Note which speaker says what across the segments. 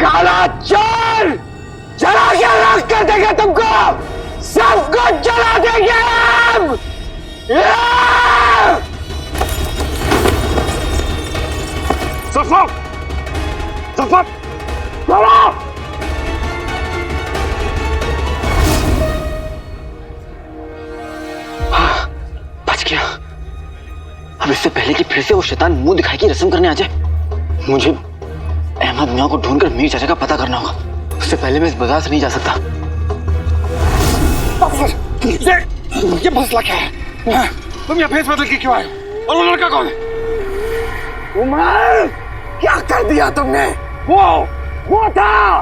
Speaker 1: काला चोर, जला के राख कर देंगे तुमको, सब कुछ जला देंगे हम।
Speaker 2: सफर सफर
Speaker 1: चलो।
Speaker 3: बच गया। अब इससे पहले कि फिर से वो शैतान मुंह दिखाई की रस्म करने आ जाए, मुझे अहमद मियां को ढूंढकर मीर चाचा का पता करना होगा। उससे पहले मैं इस बाजार से नहीं जा सकता।
Speaker 2: ये मसला क्या है? तुम यहाँ फेस बदल के क्यों आए हो? और वो लड़का कौन है?
Speaker 1: उमर, क्या कर दिया तुमने? वो था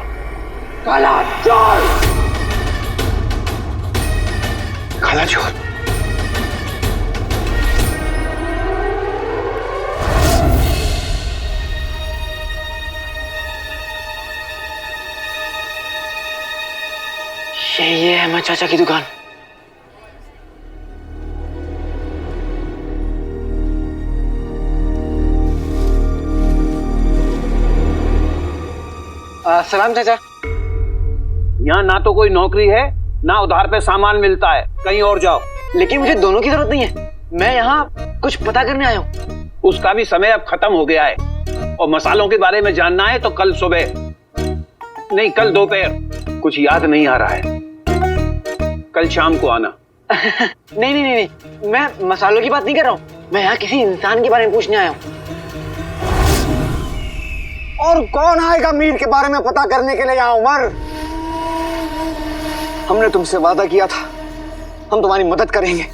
Speaker 1: काला चोर।
Speaker 2: काला चोर?
Speaker 3: ये है अहमद चाचा की दुकान। सलाम चाचा।
Speaker 4: यहाँ ना तो कोई नौकरी है, ना उधार पे सामान मिलता है, कहीं और जाओ।
Speaker 3: लेकिन मुझे दोनों की जरूरत नहीं है, मैं यहाँ कुछ पता करने आया हूँ।
Speaker 4: उसका भी समय अब खत्म हो गया है, और मसालों के बारे में जानना है तो कल सुबह, नहीं कल दोपहर। कुछ याद नहीं आ रहा है, कल शाम को आना।
Speaker 3: नहीं, मैं मसालों की बात नहीं कर रहा हूँ, मैं यहाँ किसी इंसान के बारे में पूछने आया हूँ।
Speaker 1: और कौन आएगा मीर के बारे में पता करने के लिए यहाँ उमर? हमने तुमसे वादा किया था, हम तुम्हारी मदद करेंगे,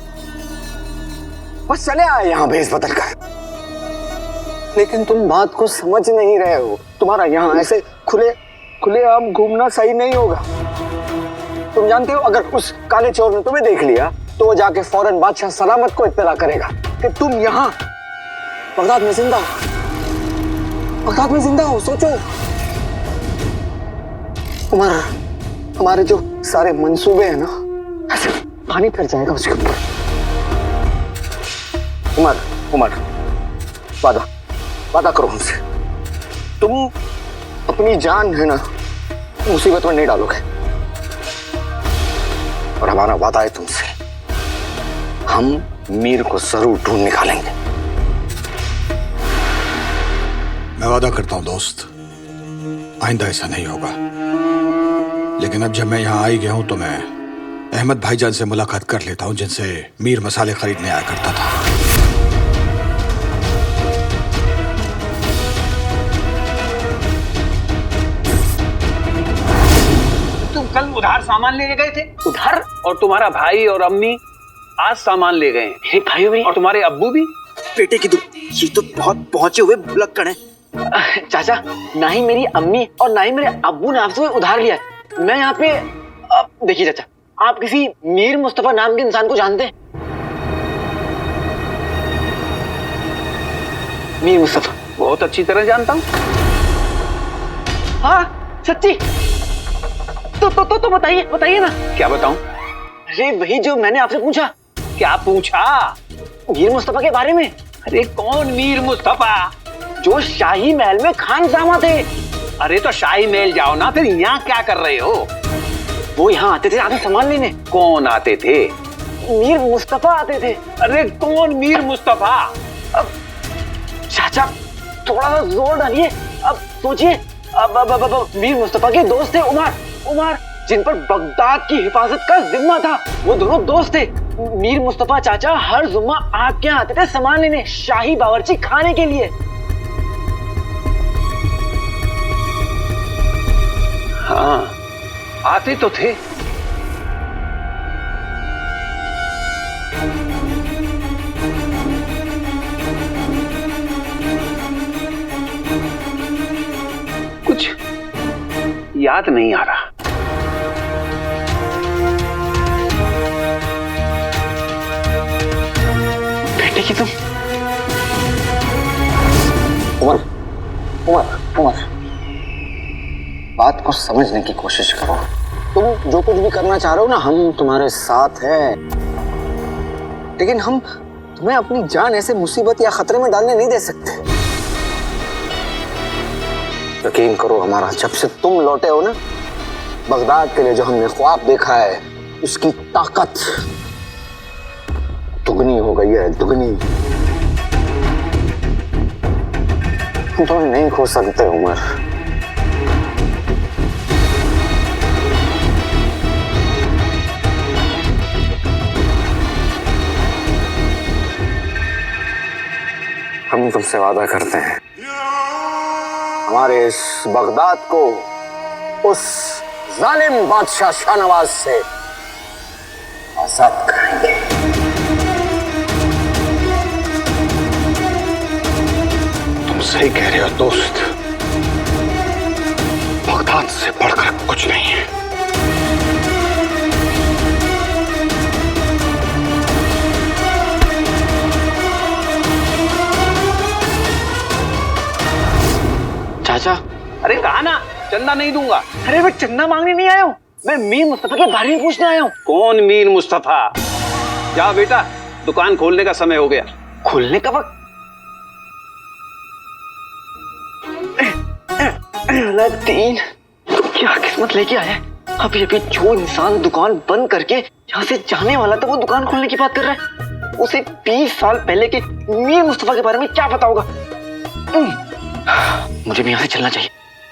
Speaker 1: बस चले आए यहाँ भेस बदल कर। लेकिन तुम बात को समझ नहीं रहे हो। तुम्हारा यहाँ ऐसे खुले आम घूमना सही नहीं होगा। तुम जानते हो, अगर उस काले चोर ने तुम्हें देख लिया तो वो जाके फौरन बादशाह सलामत को इत्तला करेगा कि तुम यहाँ बगदाद में जिंदा हो। सोचो उमर, हमारे जो सारे मंसूबे हैं ना, ऐसे पानी फिर जाएगा उसके ऊपर। उमर, वादा करो हमसे, तुम अपनी जान है ना मुसीबत में नहीं डालोगे। और हमारा वादा है तुमसे, हम मीर को जरूर ढूंढ निकालेंगे।
Speaker 2: मैं वादा करता हूं दोस्त, आइंदा ऐसा नहीं होगा। लेकिन अब जब मैं यहाँ आ ही गया हूं तो मैं अहमद भाईजान से मुलाकात कर लेता हूं, जिनसे मीर मसाले खरीदने आया करता था।
Speaker 4: तुम कल उधार सामान लेने गए थे?
Speaker 3: उधार?
Speaker 4: और तुम्हारा भाई और अम्मी आज सामान ले गए।
Speaker 3: मेरे भाई भी
Speaker 4: और तुम्हारे अब्बू भी।
Speaker 3: बेटे की ये तो बहुत पहुंचे हुए बुलक्कड़ हैं। चाचा, ना ही मेरी अम्मी और ना ही मेरे अब्बू ने आपसे उधार लिया है। मैं यहाँ पे देखिए चाचा, आप किसी मीर मुस्तफा नाम के इंसान को जानते हैं? मीर मुस्तफा?
Speaker 4: बहुत अच्छी तरह जानता हूँ।
Speaker 3: हाँ सच्ची? तो बताइए ना।
Speaker 4: क्या बताऊं?
Speaker 3: अरे वही जो मैंने आपसे पूछा।
Speaker 4: क्या पूछा?
Speaker 3: मीर मुस्तफा के बारे में।
Speaker 4: अरे कौन मीर मुस्तफा?
Speaker 3: जो शाही महल में खानसामा थे।
Speaker 4: अरे तो शाही महल जाओ ना, फिर यहाँ क्या कर रहे हो?
Speaker 3: वो यहाँ आते थे आपसे सामान लेने।
Speaker 4: कौन आते थे?
Speaker 3: मीर मुस्तफा आते थे।
Speaker 4: अरे कौन मीर मुस्तफा?
Speaker 3: अब चाचा थोड़ा सा जोर डालिए, अब सोचिए। अब मीर मुस्तफा के दोस्त थे उमर, जिन पर बगदाद की हिफाजत का जिम्मा था। वो दोनों दोस्त थे। मीर मुस्तफा चाचा हर जुम्मा आपके यहाँ आते थे सामान लेने, शाही बावर्ची खाने के लिए।
Speaker 4: हाँ आते तो थे। कुछ याद नहीं आ रहा।
Speaker 3: बेटे की तुम
Speaker 1: उमर, बात को समझने की कोशिश करो। तुम जो कुछ भी करना चाह रहे हो ना, हम तुम्हारे साथ हैं। लेकिन हम तुम्हें अपनी जान ऐसे मुसीबत या खतरे में डालने नहीं दे सकते। यकीन करो हमारा, जब से तुम लौटे हो ना, बगदाद के लिए जो हमने ख्वाब देखा है उसकी ताकत दुगनी हो गई है, दुगनी। तुम तो नहीं खो सकते उमर। हम तुमसे वादा करते हैं हमारे इस बगदाद को उस जालिम बादशाह शाहनवाज से आजाद करेंगे।
Speaker 2: तुम सही कह रहे हो दोस्त, बगदाद से बढ़कर कुछ नहीं है।
Speaker 3: चाचा,
Speaker 4: अरे कहा ना चंदा नहीं दूंगा।
Speaker 3: अरे मैं चंदा मांगने नहीं आया हूँ, मैं मीर मुस्तफा के बारे में पूछने आया हूँ।
Speaker 4: कौन मीर मुस्तफा? जा बेटा, दुकान खोलने का समय हो गया।
Speaker 3: खुलने का वक्त? तीन, क्या किस्मत लेके आया है। अभी अभी जो इंसान दुकान बंद करके यहाँ से जाने वाला था, वो दुकान खोलने की बात कर रहा है। उसे 20 साल पहले के मीर मुस्तफा के बारे में क्या पता होगा। मुझे भी यहाँ से चलना चाहिए,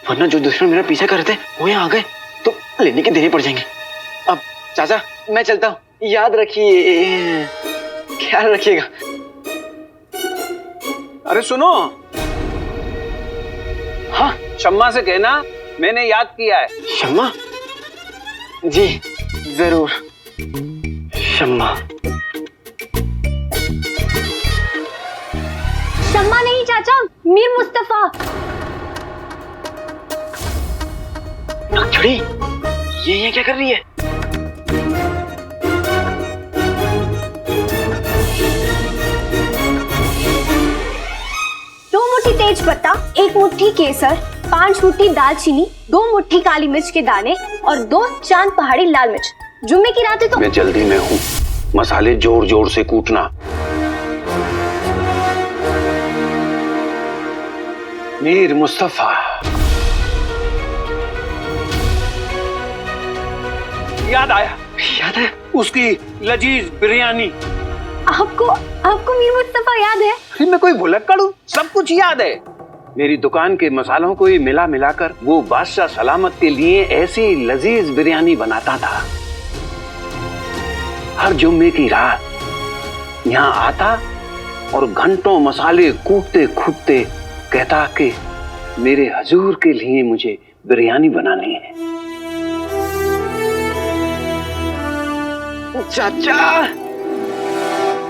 Speaker 3: वरना जो दुश्मन मेरा पीछा कर रहे थे वो यहाँ आ गए तो लेने के देने पड़ जाएंगे। अब चाचा मैं चलता हूँ, याद रखिए, ख्याल रखिएगा।
Speaker 4: अरे सुनो,
Speaker 3: हाँ
Speaker 4: शम्मा से कहना मैंने याद किया है।
Speaker 3: शम्मा जी, जरूर। शम्मा
Speaker 5: शम्मा नहीं चाचा, मीर मुस्तफा।
Speaker 3: छड़ी, ये क्या कर रही है?
Speaker 5: दो मुट्ठी तेज पत्ता, 1 मुट्ठी केसर, 5 मुट्ठी दालचीनी, 2 मुट्ठी काली मिर्च के दाने और 2 चांद पहाड़ी लाल मिर्च। जुम्मे की रात है तो
Speaker 4: मैं जल्दी में हूँ, मसाले जोर जोर से कूटना। मीर मुस्तफा, याद आया?
Speaker 3: याद है?
Speaker 4: उसकी लजीज बिरयानी।
Speaker 5: आपको मीर मुस्तफा याद है?
Speaker 4: अरे मैं कोई भुलक्कड़ हूँ, सब कुछ याद है। मेरी दुकान के मसालों को ही मिला मिलाकर वो बादशाह सलामत के लिए ऐसी लजीज बिरयानी बनाता था। हर जुम्मे की रात यहाँ आता और घंटों मसाले कूटते कूटते कहता कि मेरे हजूर के लिए मुझे बिरयानी बनानी है।
Speaker 3: चाचा,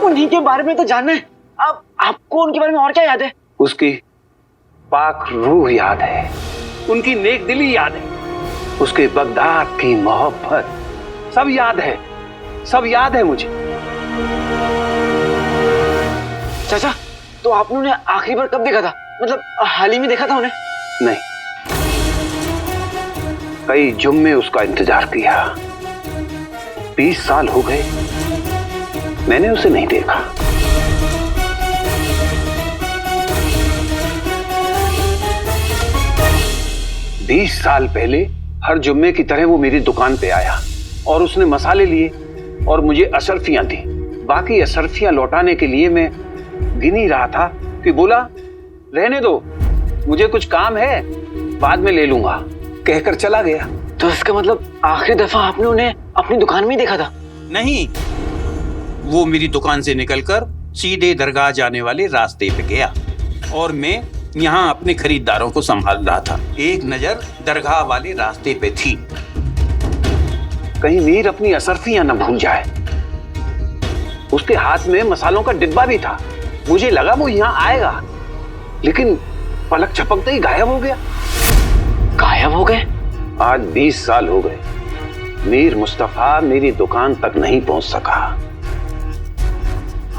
Speaker 3: उन्हीं के बारे में तो जानना है। अब आपको उनके बारे में और क्या याद है?
Speaker 4: उसकी पाक रूह याद है, उनकी नेक दिली याद है, उसके बगदाद की मोहब्बत, सब याद है, सब याद है मुझे।
Speaker 3: चाचा, तो आपने उन्हें आखिरी बार कब देखा था? मतलब हाल ही में देखा था उन्हें?
Speaker 4: नहीं, कई जुम्मे उसका इंतजार किया। 20 साल हो गए, मैंने उसे नहीं देखा। बीस साल पहले हर जुम्मे की तरह वो मेरी दुकान पे आया और उसने मसाले लिए और मुझे अशरफियां दी। बाकी अशरफियां लौटाने के लिए मैं गिन ही रहा था कि बोला रहने दो, मुझे कुछ काम है, बाद में ले लूंगा, कहकर चला गया।
Speaker 3: तो इसका मतलब आखिरी दफा आपने उन्हें अपनी दुकान में ही देखा था?
Speaker 6: नहीं, वो मेरी दुकान से निकलकर सीधे दरगाह जाने वाले रास्ते पे गया और मैं यहाँ अपने खरीदारों को संभाल रहा था। एक नजर दरगाह वाले रास्ते पे थी।
Speaker 4: कहीं मीर अपनी अशरफियां न भूल जाए। उसके हाथ में मसालों का डिब्बा भी था। मुझे लगा वो यहाँ आएगा, लेकिन पलक झपकते ही गायब हो गया।
Speaker 3: गायब हो गए?
Speaker 4: आज 20 साल हो गए, मीर मुस्तफा मेरी दुकान तक नहीं पहुंच सका।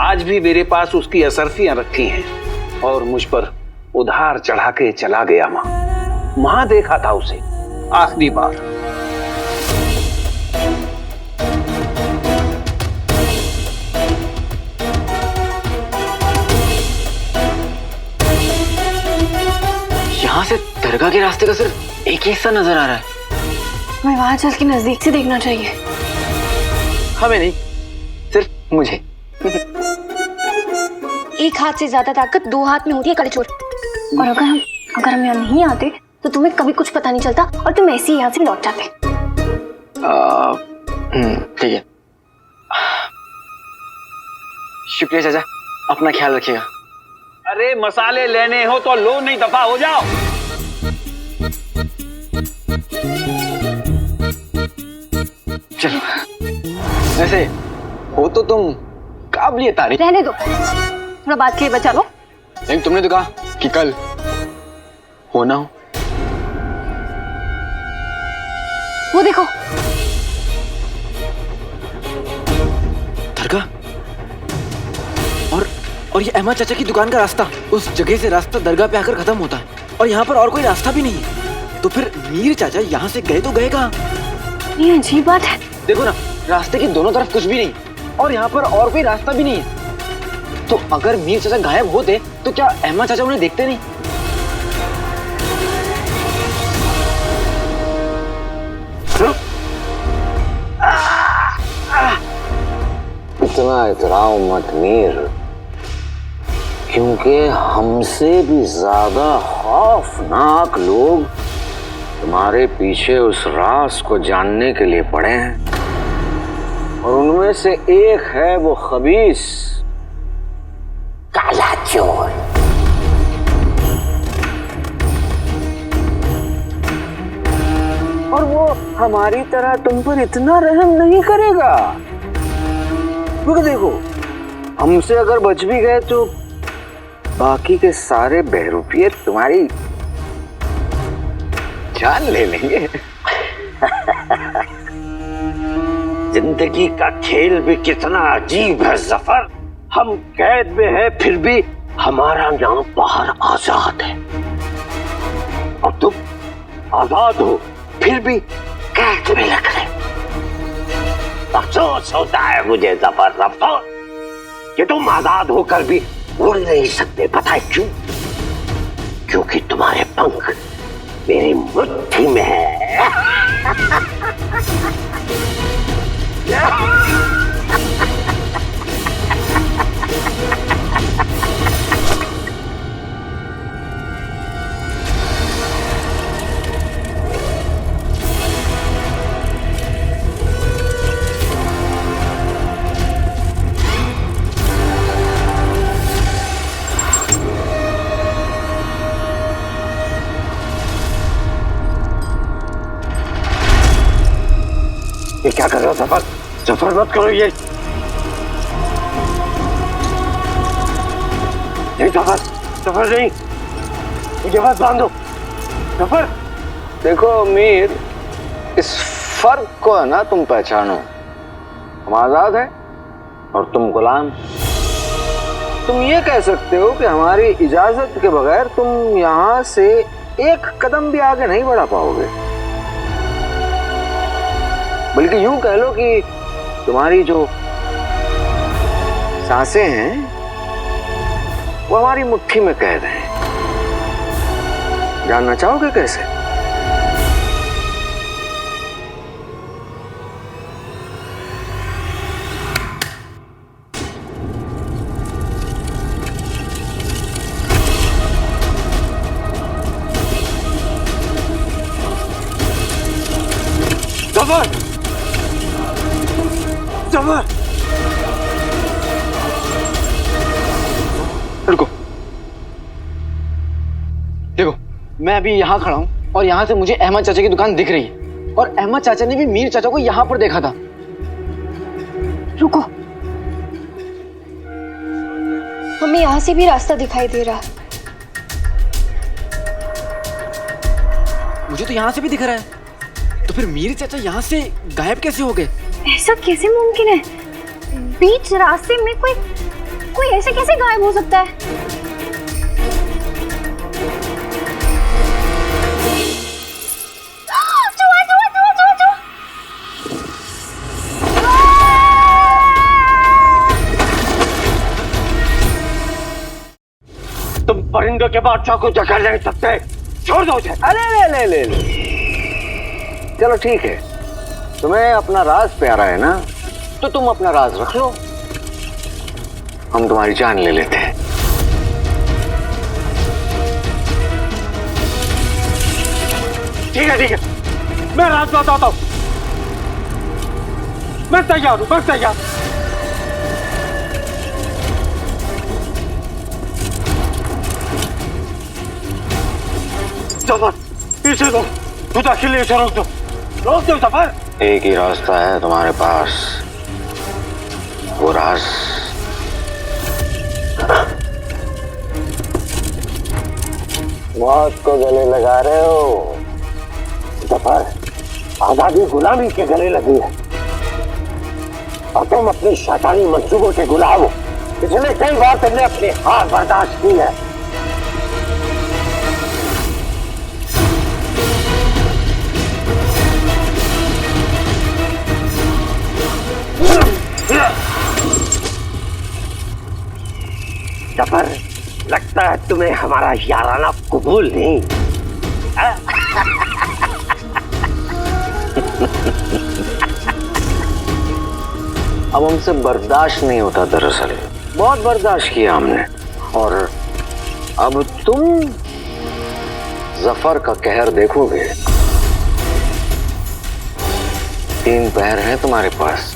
Speaker 4: आज भी मेरे पास उसकी अशरफियां रखी हैं और मुझ पर उधार चढ़ा के चला गया। वहां देखा था उसे आखिरी बार।
Speaker 3: यहाँ से दरगाह के रास्ते का सिर्फ एक ही हिस्सा नजर आ रहा है।
Speaker 5: हमें वहां चल के नजदीक से देखना चाहिए।
Speaker 3: हमें नहीं, सिर्फ मुझे।
Speaker 5: एक हाथ से ज्यादा ताकत दो हाथ में होती है कलचोर। और अगर हम यहाँ नहीं आते तो तुम्हें कभी कुछ पता नहीं चलता और तुम ऐसे ही यहाँ से लौट जाते।
Speaker 3: ठीक है, शुक्रिया चाचा, अपना ख्याल रखिएगा।
Speaker 4: अरे मसाले लेने हो तो लो, नहीं दफा हो जाओ।
Speaker 3: चलो, वैसे हो तो तुम काबिलिए तारीफ।
Speaker 5: रहने दो, थोड़ा बात के लिए बचा लो।
Speaker 3: लेकिन तुमने तो कहा कि कल हो ना हो।
Speaker 5: वो देखो,
Speaker 3: दरगाह और ये अहमद चाचा की दुकान का रास्ता, उस जगह से रास्ता दरगाह पे आकर खत्म होता है और यहाँ पर और कोई रास्ता भी नहीं है। तो फिर मीर चाचा यहाँ से गए तो गए कहाँ?
Speaker 5: ये अजीब बात है।
Speaker 3: देखो ना, रास्ते की दोनों तरफ कुछ भी नहीं और यहाँ पर और कोई रास्ता भी नहीं है। तो अगर मीर चाचा गायब होते तो क्या अहमद चाचा उन्हें देखते नहीं?
Speaker 1: इतना इतराओ मत मीर, क्योंकि हमसे भी ज्यादा खौफनाक लोग तुम्हारे पीछे उस राज को जानने के लिए पड़े हैं और उनमें से एक है वो खबीस काला चोर। और वो हमारी तरह तुम पर इतना रहम नहीं करेगा, क्योंकि देखो, हमसे अगर बच भी गए तो बाकी के सारे बहरूपिये तुम्हारी जान ले लेंगे।
Speaker 7: जिंदगी का खेल भी कितना अजीब है जफर। हम कैद में हैं फिर भी हमारा नाम बाहर आजाद है, और तुम आजाद हो फिर भी कैद में लग रहे। अफसोस होता है मुझे जफर, अफसोस कि तुम आजाद होकर भी उड़ नहीं सकते। पता है क्यों? क्योंकि तुम्हारे पंख मेरी मुट्ठी में है। ये क्या कर रहे हो जफर? जफर मत करो ये। नहीं जफर, जफर नहीं, ये बात बांधो जफर।
Speaker 1: देखो मीर, इस फर्क को है ना तुम पहचानो। हम आजाद हैं और तुम गुलाम। तुम ये कह सकते हो कि हमारी इजाजत के बगैर तुम यहां से एक कदम भी आगे नहीं बढ़ा पाओगे, बल्कि यूं कह लो कि तुम्हारी जो सांसें हैं वो हमारी मुट्ठी में कैद हैं। जानना चाहोगे कैसे?
Speaker 7: जफर, जफर,
Speaker 3: रुको, देखो, मैं अभी यहाँ खड़ा हूँ और यहाँ से मुझे अहमद चाचा की दुकान दिख रही है और अहमद चाचा ने भी मीर चाचा को यहाँ पर देखा था।
Speaker 5: रुको, हमें यहाँ से भी रास्ता दिखाई दे रहा है।
Speaker 3: मुझे तो यहाँ से भी दिख रहा है। तो फिर मीर चाचा यहाँ से गायब कैसे हो गए?
Speaker 5: ऐसा कैसे मुमकिन है? बीच रास्ते में कोई ऐसे कैसे गायब हो सकता है? चूहा, चूहा, चूहा, चूहा, चूहा।
Speaker 7: तुम परिंदों के बादशाह को जगा नहीं सकते। छोड़ दो उसे।
Speaker 1: अरे ले ले ले ले, चलो ठीक है, तुम्हें अपना राज प्यारा है ना, तो तुम अपना राज रख लो, हम तुम्हारी जान ले लेते हैं।
Speaker 7: ठीक है, मैं राज बताता हूं। मैं तैयार हूं, मैं तैयार। जफर, इसे दो, तू दाखिल इसे रोक दो जफर।
Speaker 1: एक ही रास्ता है तुम्हारे पास, वो राज मौत को गले लगा रहे हो।
Speaker 7: जफर, आजादी गुलामी के गले लगी है और तुम अपने शैतानी मंसूबों के गुलाम हो। पिछले कई बार तुमने अपनी हार बर्दाश्त की है। जफर, लगता है तुम्हें हमारा याराना कबूल नहीं।
Speaker 1: अब हमसे बर्दाश्त नहीं होता, दरअसल बहुत बर्दाश्त किया हमने, और अब तुम जफर का कहर देखोगे। 3 पहर हैं तुम्हारे पास।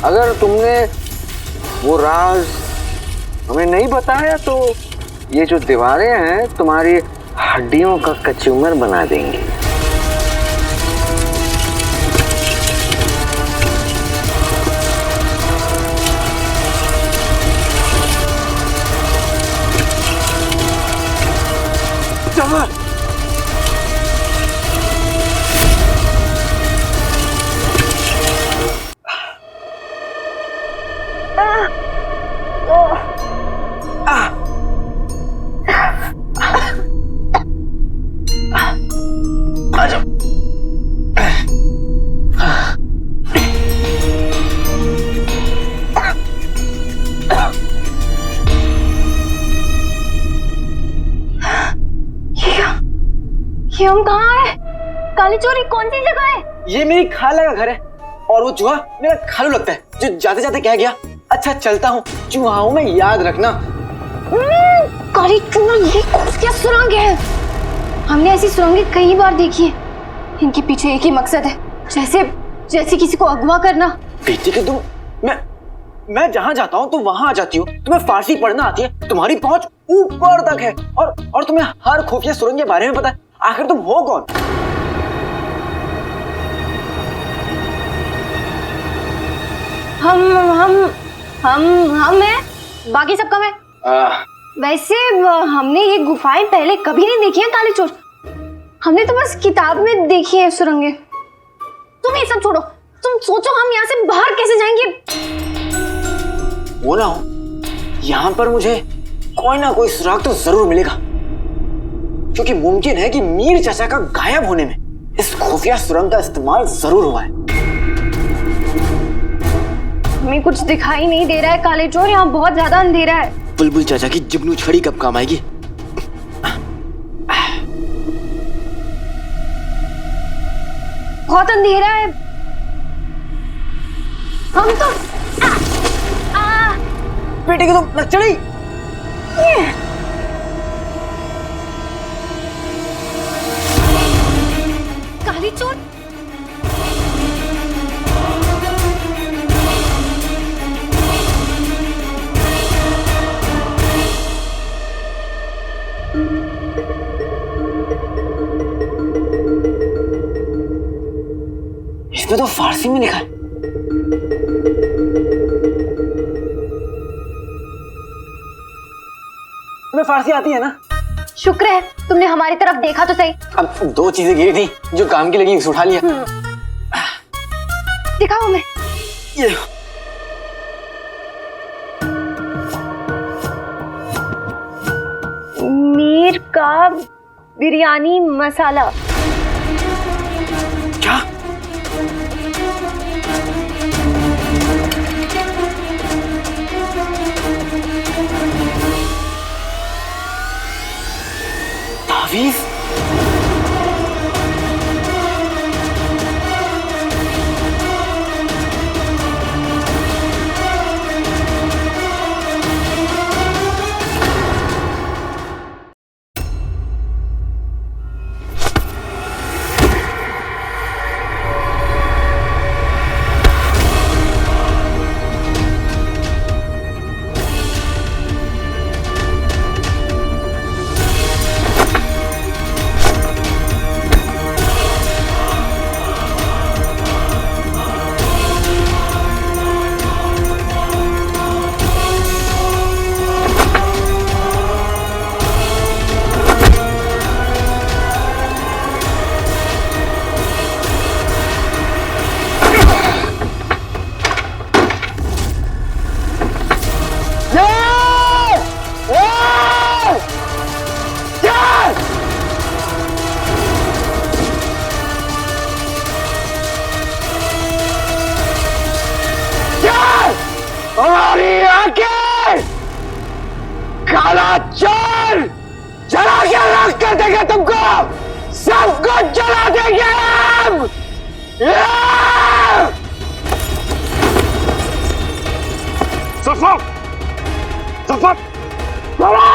Speaker 1: अगर तुमने वो राज हमें नहीं बताया तो ये जो दीवारें हैं तुम्हारी हड्डियों का कचूमर बना देंगी।
Speaker 5: ये हम कहाँ है? काली चोरी कौन सी जगह है?
Speaker 3: ये मेरी खाला का घर है और वो चूहा मेरा खालू लगता है जो जाते जाते कह गया, अच्छा चलता हूँ, चूहा हूँ मैं, याद रखना।
Speaker 5: काली चोर, ये खुफिया सुरंग है। हमने ऐसी सुरंगें कई बार देखी है। इनके पीछे एक ही मकसद है, जैसे किसी को अगवा करना।
Speaker 3: बेटी के तुम, मैं जहाँ जाता हूँ तुम वहां आ जाती हो। तुम्हें फारसी पढ़ना आती है, तुम्हारी पहुंच ऊपर तक है, और तुम्हें हर खुफिया सुरंग के बारे में पता है। आखिर तुम हो कौन?
Speaker 5: हम हैं, बाकी सब कम है। वैसे हमने ये गुफाएं पहले कभी नहीं देखी है काली चोर। हमने तो बस किताब में देखी है सुरंगें। तुम ये सब छोड़ो, तुम सोचो हम यहाँ से बाहर कैसे जाएंगे।
Speaker 3: बोला हूं, यहाँ पर मुझे कोई ना कोई सुराग तो जरूर मिलेगा, क्योंकि मुमकिन है कि मीर चाचा का गायब होने में इस खुफिया सुरंग का इस्तेमाल जरूर हुआ है।
Speaker 5: हमें कुछ दिखाई नहीं दे रहा है काले चोर, यहाँ बहुत ज्यादा अंधेरा है।
Speaker 3: बुलबुल चाचा की जुगनू छड़ी कब काम आएगी?
Speaker 5: बहुत अंधेरा है। हम तो
Speaker 3: बेटे की तुम नक्चड़ी।
Speaker 5: काली चोर,
Speaker 3: इसमें तो फारसी में लिखा है। तुम्हें फारसी आती है ना?
Speaker 5: शुक्र है तुमने हमारी तरफ देखा तो सही।
Speaker 3: अब 2 चीजें गिरी थी जो काम की लगी, उठा लिया।
Speaker 5: दिखाओ हमें।
Speaker 3: ये
Speaker 5: मीर का बिरयानी मसाला।
Speaker 3: क्या?
Speaker 1: तावीज? हमारी आंखें काला चोर जला के राख कर देंगे तुमको, सब कुछ जला देंगे हम।
Speaker 7: सफर सफर चलो।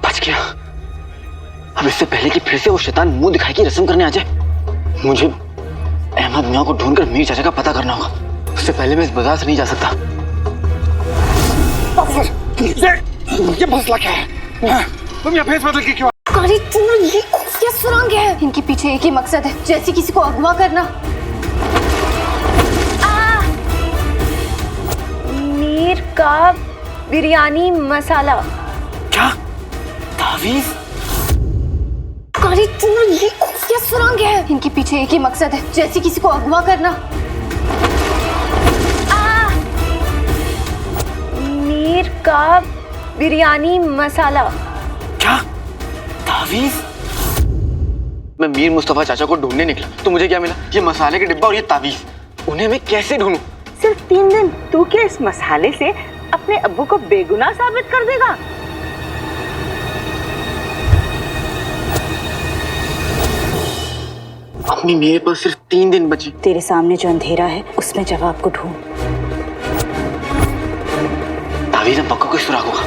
Speaker 1: बच गया। अब इससे पहले कि फिर से वो शैतान मुंह दिखाई की रस्म करने आ जाए, मुझे अहमद मियां को ढूंढकर मीर चाचा का पता करना होगा। उससे पहले मैं इस बाजार से नहीं जा सकता।
Speaker 2: ये मसला क्या है? तुम यहाँ भेस बदल के क्यों?
Speaker 5: काली चोर, ये खुफिया सुरंग है। इनके पीछे एक ही मकसद है, जैसे किसी को अगवा करना। मीर का बिरयानी मसाला।
Speaker 1: क्या? तावीज?
Speaker 5: काली चोर, ये खुफिया सुरंग है। इनके पीछे एक ही मकसद है, जैसे किसी को अगवा करना। मीर का बिरयानी मसाला।
Speaker 1: क्या? तावीज? मैं मीर मुस्तफा चाचा को ढूंढने निकला तो मुझे क्या मिला? ये मसाले के डिब्बा और ये तावीज। उन्हें मैं कैसे ढूंढूं?
Speaker 8: सिर्फ 3 दिन तू क्या इस मसाले से अपने अब्बू को बेगुनाह साबित कर देगा?
Speaker 1: अम्मी, मेरे पास सिर्फ 3 दिन बचे।
Speaker 8: तेरे सामने जो अंधेरा है उसमें जवाब को ढूंढ।
Speaker 1: तावीज में पक्का कोई सुराग होगा।